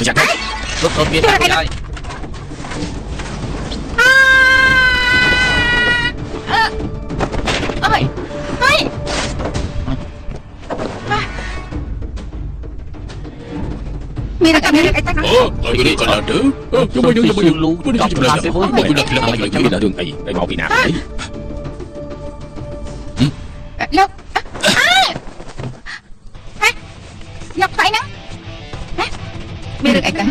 Dạ đấy. Lúc tôi biết là ai. Ôi. Ôi. Mira cái tay. Tôi nghĩ còn là nữa. Chúng tôi đừng lưu. Tôi đọc là sẽ với một lần là mọi người đã đường này để bảo bị nạn đấy. Lộc. Lộc phải nè. Mira cái tay.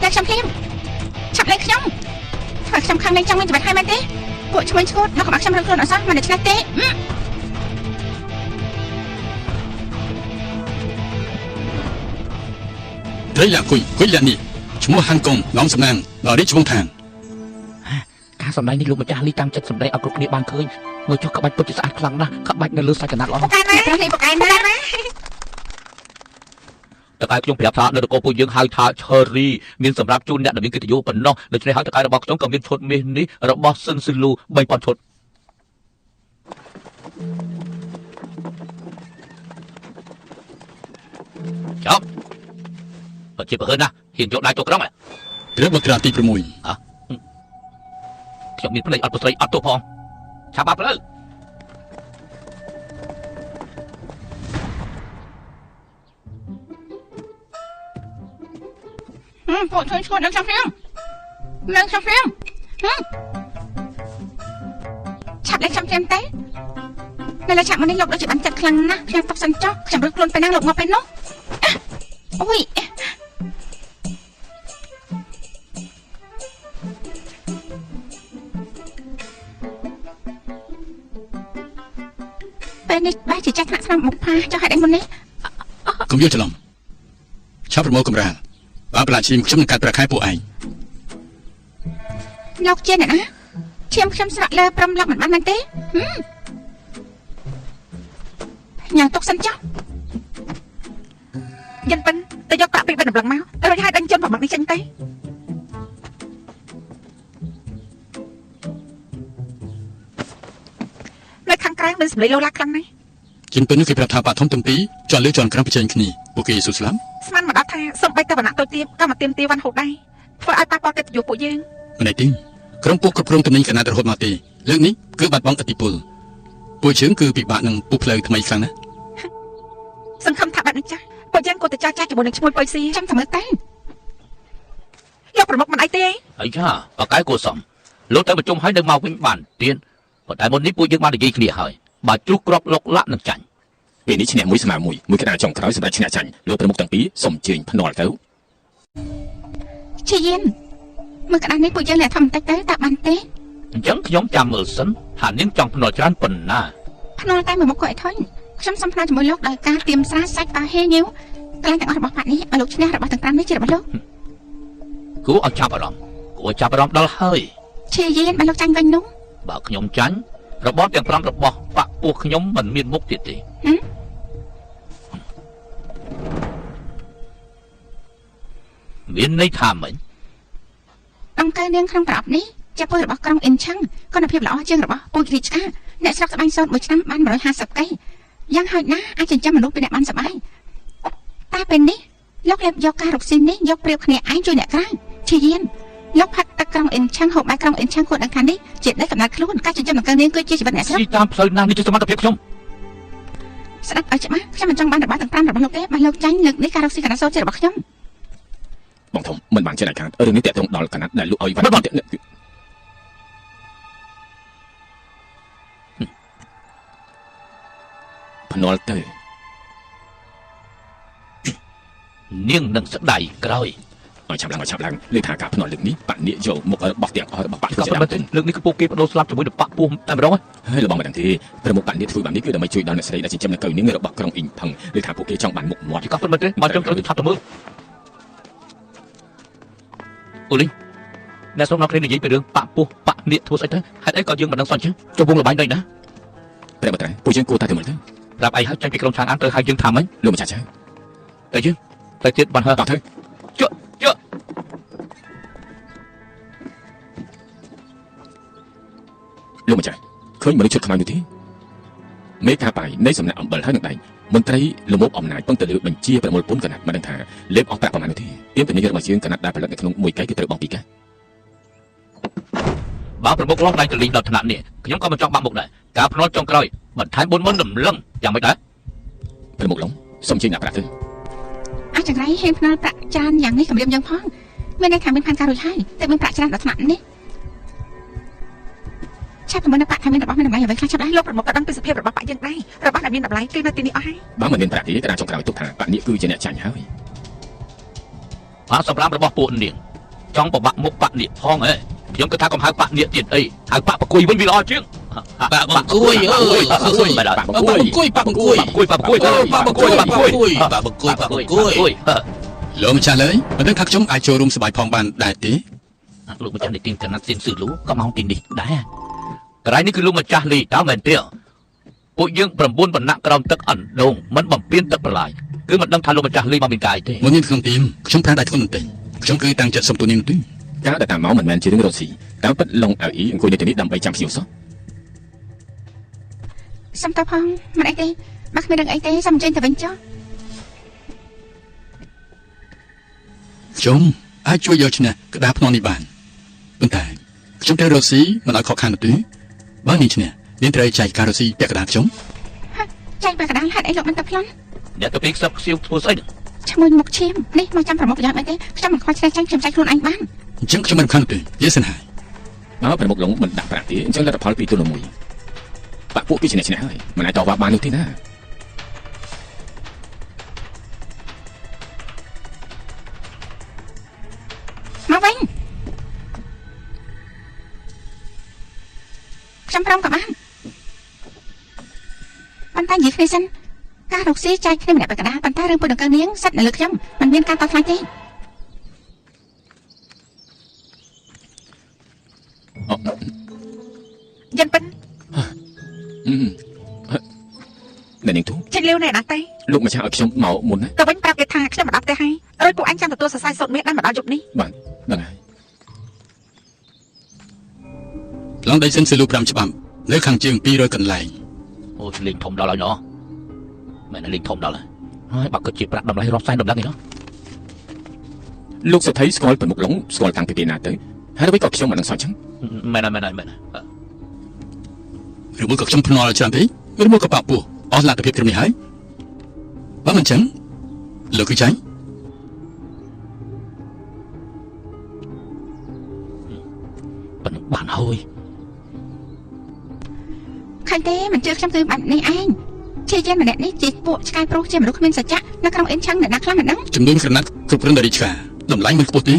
Đang xem phim. Chặt lấy nhông. Phải xem khăn lên trong mình hai mươi té. Bộ chúng mình chốt nó có bác xem răng ở sao mà để chặt té. Đấy là quỷ là nị. Chúng mua hàng công ngóng sầm nàng ở đây chúng thang. Cá sầm đây đi luôn mà cha ly tam chất sầm đây ở cục địa bàn khơi. Người cho các bạn bớt sạch khăng na, các bạn nên lướt sạch cái nát lắm. Tất cả chúng phải thà được cô phụ dương hai thà cherry miền sầm rạp chun nhận được miền kinh tế vô bẩn nó được cho hai tất cả là bọc trong cầm miền chốt miền ní là bọc sân sân lu bay bọt chốt. Chậm. Ở chỉ hơn na hiện chỗ đại chỗ cái đó mày. Rất bậc ra ti pro mùi. Hả? Chậm miền này ở bờ sấy ở chỗ phong. Chả bạc nữa. Bộ thôi chốt đang xem phim. Đang xem phim. Chặt lấy xem phim té. Này là chạm mà đi lộc đó chỉ bắn chặt khăng na, xem tóc xanh chóc, chẳng được luôn phải năng lộc ngọc bên nó. Ôi. Bên này ba chỉ trách lại xong một pha cho hai đánh một nấy. Không vô cho lòng. Cháu phải mua cầm ra. Bà bà là chim chấm cắt bạc hai bộ ảnh. Lộc trên này nè. Chim chấm sạ lơ prom lộc mặt ban man té. Nhà tóc xanh chóc. Dân Vinh, tôi cho cả bị bệnh đập máu. Tôi hai đánh chân vào mặt đi chân tay. Nơi khăn cái bên lấy lâu lạc khăn này. Chính bên nước phía tháp bạc thông tâm tí, chọn lựa chọn khăn bị chân khỉ, ok sụt lắm. Sman mà đã thay, xong bay ta vào nặng tôi tiêm, ta mà tiêm tiêu văn hộp đây. Thôi ai ta bao kết dục bộ dương. Này tin, không buộc cặp rong tầm nín khả năng hột mà tì, lượng ní cứ bạt bóng ở tì pul. Bộ trưởng cứ bị bạn nâng bục lời tham mấy khăn á. Sân không thả bạn nữa cha. Bộ dương cô tự cha chỉ bộ đừng chui bôi xì trong thầm ở tay. Lộc phải một mình ai tê. Ấy cha, và cái cô sầm. Lúc tới mà trông hái được mau với bản tiền. Và tại một nít bộ dương ban được ghi kia hỏi. Bà chú crop lộc lạ nâng chảnh. Vì ní chinh mũi sầm mũi cái nào trong cái đó sầm đại chinh chảnh. Lúc tới một tầng bí, sầm chuyện phân nổi tới. Chị Yên, mưa cái này bộ dương lại thầm tay tới tạ bàn tê. Chẳng nhóm chạm ở sân, hẳn những trong phân nổi cho anh phần na. Phân nổi tay một quậy thôi. Xong phân nổi cho mỗi lúc đời ca tiêm xa sách ta hê nhiêu. Cái này tặng bảo bạn ấy, mà lúc trên này bảo thằng Tam ấy chưa được bao lúc. Cô ở chạp ở rộng đó hơi. Chị Yên, bà lúc tranh vinh đúng. Bảo nhóm tránh. Rồi bó tiền pram rồi bó, bạc buộc nhóm mình miên mốc tiệt tì. Miên này thàm mình. Ông cây điên không tập ní. Cha bôi bảo con in chăng. Con đập hiệp lõ chương rồi bảo bôi kịch cá. Nè sắp bánh sốt 1 năm bán 120 cây. Giang hơi ná, ai chừng cho mình lúc bên này bán sắp bánh. Ta bên ní. Lóc lẹp do ca rục xin ní. Do priêu khăn ai chui nè cái. Chị Yên. Lóc hạt ta con in chăng hộp bài con in chăng khuôn đăng khăn đi. Chuyện đấy cảm giác luôn. Các chừng cho mình con điên cười chia chỉ bật nè sắp. Chị tam sợi nam đi cho mắt tập hiệp không. Sẽ đắp ở chị má. Chắc mình trong bán được bán thằng Tam rồi bán lộc đấy. Bán lộc tránh lực ní ca rục xin cả nó sốt chơi bật nhóm. Bọn thống, mình bằng trên này khăn. Ở đường ní tiệm thông đó là khả năng đại lục ơi và nó tiệm. Phân nổi tới. Nhưng nâng sức đầy rồi. Ở chạm lăng, lên thả cả phân nổi lực ní. Bạn địa dầu một bọc tiền ở bọc bạn sẽ đáp tình. Lực ní cứ poke bắt đầu slap cho mới được bạc buông tại mà đó ấy. Hay là bằng mà đằng thì. Rồi một bạn địa thui bạn ní cứ đã mấy chui đó là sẽ đây là chỉ chăm là cầu những người đọc bọc trong in thằng. Lên thả poke trong bản mục ngoại. Chỉ có phân đấy, mà trong tôi thắp tầm mưa. Ô Linh. Nè xong nó lên là gì về đường bạc buông, bạc điện thua sai thế. Hãy đấy coi dương mà đang xoắn chứ. Cho buông là bánh đây đã. Bây giờ bộ dương cô ta thì mình thế. Làm ai hãy tranh cái công sáng ăn tới hai dương thảm ấy. Luôn mà chả chơi. Đấy chứ. Tại tiết bàn hơn. Tao thôi. Chưa. Luôn mà chạy. Khơi mà đi chuột không ai như thế. Mấy ca bài nấy sầm nặng bẩn hết được đây. មន្ត្រីលំមុខអំណាចពឹងទៅលើបញ្ជាប្រមូលពន្ធកណាត់មិនដឹងថាលេបអស់ប្រាក់ប្រមាណនោះទេទៀមទៅនេះរបស់យើងកណាត់ដែលផលិតនៅក្នុងមួយកែគឺត្រូវបង់ពីកា បើប្រមុខឡងដៃទៅលេងដល់ថ្នាក់នេះខ្ញុំក៏មិនចង់បាក់មុខដែរការភ្នាល់ចុងក្រោយបន្ថែម4មុនរំលឹងយ៉ាងមិនដែរ ប្រមុខឡងសូមជិះដាក់ប្រាក់ទៅ អាចចង្រៃហេតុផ្នល់ប្រាក់ច្រើនយ៉ាងនេះគម្រាមយើងផងមានន័យថាមានផានការរួចហើយតែមានប្រាក់ច្រើនដល់ថ្នាក់នេះឆាប់ប្រមាណប្រាក់ថាមានរបស់មានតម្លៃអ្វីខ្លះចាប់ដែរលោកប្រមុខក៏ដឹងពីសភាពរបស់ប្រាក់យើងដែររបស់ដែលមានតម្លៃគឺនៅទីនេះអស់ហើយ បើមិនមានប្រាក់ទេកណាចុងក្រោយទុកថាបាក់នេះគឺជាអ្នកចាញ់ហើយ បាទសម្រាប់របស់ពួកនាងចង់ប្របាក់មុខបាក់នេះផងហ៎ខ្ញុំគិតថាកុំហៅបាក់នេះទៀតអីហៅបាក់ប្រគួយវិញវាល្អជាង បាក់បង្គួយអើយបាក់បង្គួយបាក់បង្គួយបាក់បង្គួយ បាក់ប្រគួយបាក់ប្រគួយបាក់ប្រគួយបាក់ប្រគួយ បាក់បង្គួយបាក់បង្គួយលោកម្ចាស់លើយមិនដឹងថាខ្ញុំអាចចូលរួមសប្បាយផងបានដែរទេ លោកម្ចាស់នៃទីកណាត់ស៊ីនស៊ឺលូក៏មកទីនេះដែរកន្លែងនេះគឺលោកម្ចាស់លីតើមែនទេពួកយើង9បណ្ណៈក្រោមទឹកអណ្ដូងមិនបំពេញទឹកប្រឡាយគឺមិនដឹងថាលោកម្ចាស់លីមកមានកាយទេ មុននេះក្នុងទីមខ្ញុំប្រាំដៃធ្ងន់បន្តិចខ្ញុំគឺតាំងចិត្តសុំទូនាងទេ ការដែលតាមមកមិនមែនជារឿងរត់ស៊ីតាមពិតឡងអើអ៊ីអង្គុយនៅទីនេះដើម្បីចាំភ្ញៀវសោះ សុំតផងមិនអីទេបើគ្មានរឿងអីទេសុំចេញទៅវិញចុះ ខ្ញុំអាចជួយយកឈ្នះក្តារភ្នំនេះបានប៉ុន្តែខ្ញុំត្រូវរកស៊ីមិនឲ្យខកខាននោះទេបើនាងឈ្នះនាងត្រូវចែកការរកស៊ីពាក់កណ្ដាលខ្ញុំ ចែកពាក់កណ្ដាលហេតុអីលោកមិនទៅប្លន់ អ្នកទៅពីខ្សឹបខ្សៀវធ្វើស្អី ឈ្មោះមុខឈាមនេះមកចាំប្រមុខយ៉ាងអីទេខ្ញុំមិនខ្វល់ឆ្លេះចាញ់ខ្ញុំចែកខ្លួនឯងបាន អញ្ចឹងខ្ញុំមិនរំខានទេយេសិនហើយ បើប្រមុខឡងមិនដាក់ប្រាក់ទេអញ្ចឹងលទ្ធផល2ទល់នឹង1បាក់ពួកគឺជាអ្នកឈ្នះហើយមិនអាចតវ៉ាបាននោះទេណា មកវិញខ្ញុំព្រមក៏បានប៉ុន្តែនិយាយគ្នាសិនការរកស៊ីចែកគ្នាម្នាក់ពាក់កណ្ដាលប៉ុន្តែរឿងពុតដង្កើនាងសិតនៅលើខ្ញុំមិនមានការតថ្លៃទេ Dân Pinh Nè Niên Tú Trên liêu này đã tay Lúc mà cha ở trong máu muốn đấy Tao bánh bạc cái thằng cái mà đọc tay hay Ơi cô anh chăm tụi tôi sẽ sai sột miết đang mà đau dục đi Bạn Đừng ai ឡងដៃសិនសិលូ5ច្បាប់នៅខាងជើង200កន្លែង អូលេងធំដល់ហើយណោះមែនលេងធំដល់ហើយបើគាត់ជាប្រាក់តម្លៃរាប់សែនដំណឹងឯណោះ Lúc sẽ thấy Skol ប្រមុខឡង Skol តាំងពីពេលណាទៅហើយអ្វីក៏ខ្ញុំមិនដឹងសោះចឹង មែន ឬមួយក៏ខ្ញុំភ្នាល់ច្រើនពេកឬមួយក៏បាក់ពោះអស់លទ្ធភាពត្រឹមនេះហើយបើមិនចឹងលោកគឺចាញ់ ប៉ុណ្ណឹងបានហើយ ខាញ់ទេមិនជឿខ្ញុំគឺបែបនេះឯងជាយានម្នាក់នេះជាពួកឆ្កែប្រុសជាមនុស្សគ្មានសច្ចៈនៅក្នុងអ៊ីនឆឹងអ្នកណាខ្លះមិនដឹង ចំនួនក្រណាត់គ្រប់គ្រងdariឆ្កាតម្លៃមិនខ្ពស់ទេ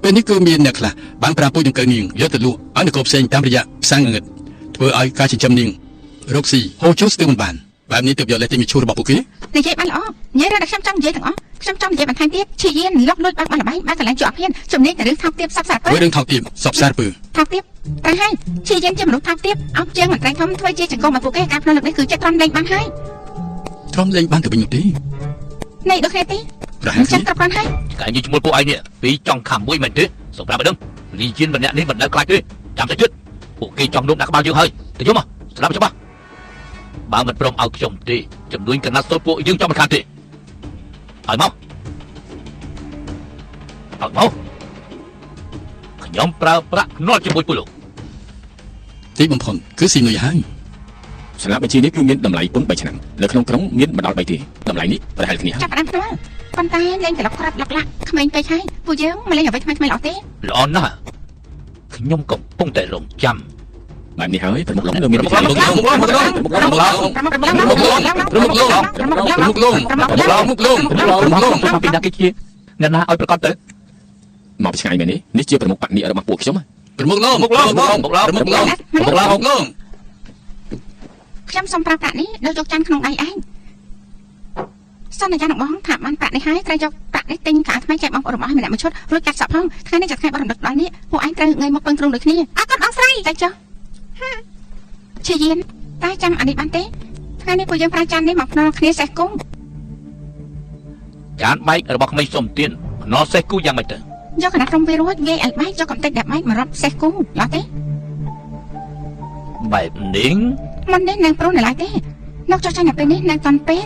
ពេលនេះគឺមានអ្នកខ្លះបានប្រាពុយដង្កើនាងយកទៅលក់ឲ្យនគរផ្សេងតាមរយៈផ្សារងងឹតធ្វើឲ្យការចិញ្ចឹមនាងរកស៊ីហូរចុះស្ទើរមិនបានបែបនេះទើបយកលេខទីមីឈូរបស់ពួកគេ និយាយបានល្អនិយាយរឿងដែលខ្ញុំចង់និយាយទាំងអស់ខ្ញុំចង់និយាយបន្ថែមទៀតជាយានលុកលួចបាក់បានល្បែងបាក់កន្លែងជាប់ហ៊ានជំនាញតែរឿងថោកទាបសັບសារពើ រឿងថោកទាបសពសារពើ ថោកទាបតែហើយជាយានជាមនុស្សថោកទាបអោបជាងមន្ត្រីធំធ្វើជាចង្កុំមកពួកគេការផ្នែកនេះគឺចិត្តត្រង់លេងបានហើយ ទ្រាំលេងបានទៅវិញនោះទេ នេះដូចគ្នាទេ ប្រហែល ចាំត្រង់ហើយ កាយនិយាយជាមួយពួកឯងនេះពីចង់ខំមួយមិនទេសម្រាប់ឲ្យដឹងលីជានម្នាក់នេះមិនដែលខ្លាចទេចាំតែជឿពួកគេចង់លោកដាក់ក្បាលយើងហើយទៅយល់មកស្ដាប់ច្បាស់បើមិនព្រមឲ្យខ្ញុំទេចំនួនកណាត់សូត្រពួកយើងចង់មិនខានទេឲ្យមកខ្ញុំប្រើប្រាក់ភ្នាល់ជាមួយពួកលោក ទីបំផុតគឺស៊ីនុយហើយ ស្លាបបញ្ជីនេះគឺមានតម្លៃពន្ធ3ឆ្នាំនៅក្នុងក្រុងមានមិនដល់3ទេតម្លៃនេះប្រហែលគ្នាហើយ ចាប់ផ្ដើមផ្ទាល់ប៉ុន្តែលេងក្លឹបក្រាប់លឹកលាក់ក្មេងពេកហើយពួកយើងមិនលេងអ្វីថ្មីៗល្អទេ ល្អណាស់ខ្ញុំកំពុងតែរងចាំ បែបនេះហើយប្រមុខឡងនៅមាន ប្រមុខឡងប្រមុខឡងប្រមុខឡងពីណាគេជាអ្នកណាឲ្យប្រកាសទៅ មកពីឆ្ងាយមែននេះជាប្រមុខបកនេះរបស់ពួកខ្ញុំ ប្រមុខឡងប្រមុខឡងប្រមុខឡងប្រមុខឡងប្រមុខឡង ខ្ញុំសុំប្រាប់ប្រាក់នេះលើយកចាន់ក្នុងដៃឯងសន្យានឹងបងថាបានប្រាក់នេះហើយត្រូវយកប្រាក់នេះទិញកាថ្មីចែកបងប្អូនរបស់ឯងម្នាក់មួយឈុតរួចកាត់សក់ផងថ្ងៃនេះជាថ្ងៃបរិបទដល់នេះពួកឯងត្រូវងាយមកពឹងទ្រូងដូចគ្នាអត់អត់ស្រីតែចុះជាយានតែចាំអានេះបានទេថ្ងៃនេះពួកយើងប្រើចាន់នេះមកភ្នាល់គ្នាសេះគង់ ចានបែករបស់ក្មេងសុំទៀនភ្នាល់សេះគូយ៉ាងម៉េចទៅ យកកណាត់ក្រុមវារួចងាយឲ្យបែកយកកំតិចដាក់បែកមករត់សេះគង់ឡើយទេ បែបនេះ មិននេះនឹងប្រុសនៅឡើយទេលោកចុះចាញ់នៅពេលនេះនៅតាន់ពេល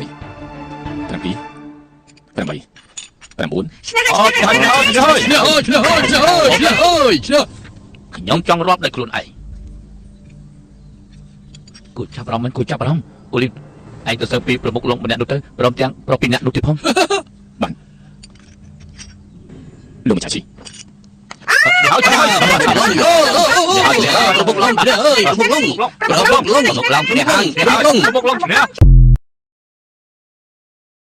ឆ្នះ អូ ឆ្នះ ឆ្នះ ឈ្នះអើយ ខ្ញុំចង់រាប់ដោយខ្លួនឯងគូចាប់អារម្មណ៍មិនគូចាប់អារម្មណ៍គូលីឯងទៅសើពីប្រមុខលងម្នាក់នោះទៅព្រមទាំងប្រុសពីរនាក់នោះទៀតផង លោកម្ចាស់ជី ហើយប្រមុខលង ឈ្នះអើយ ប្រមុខលងឈ្នះហើយប្រមុខលងឈ្នះ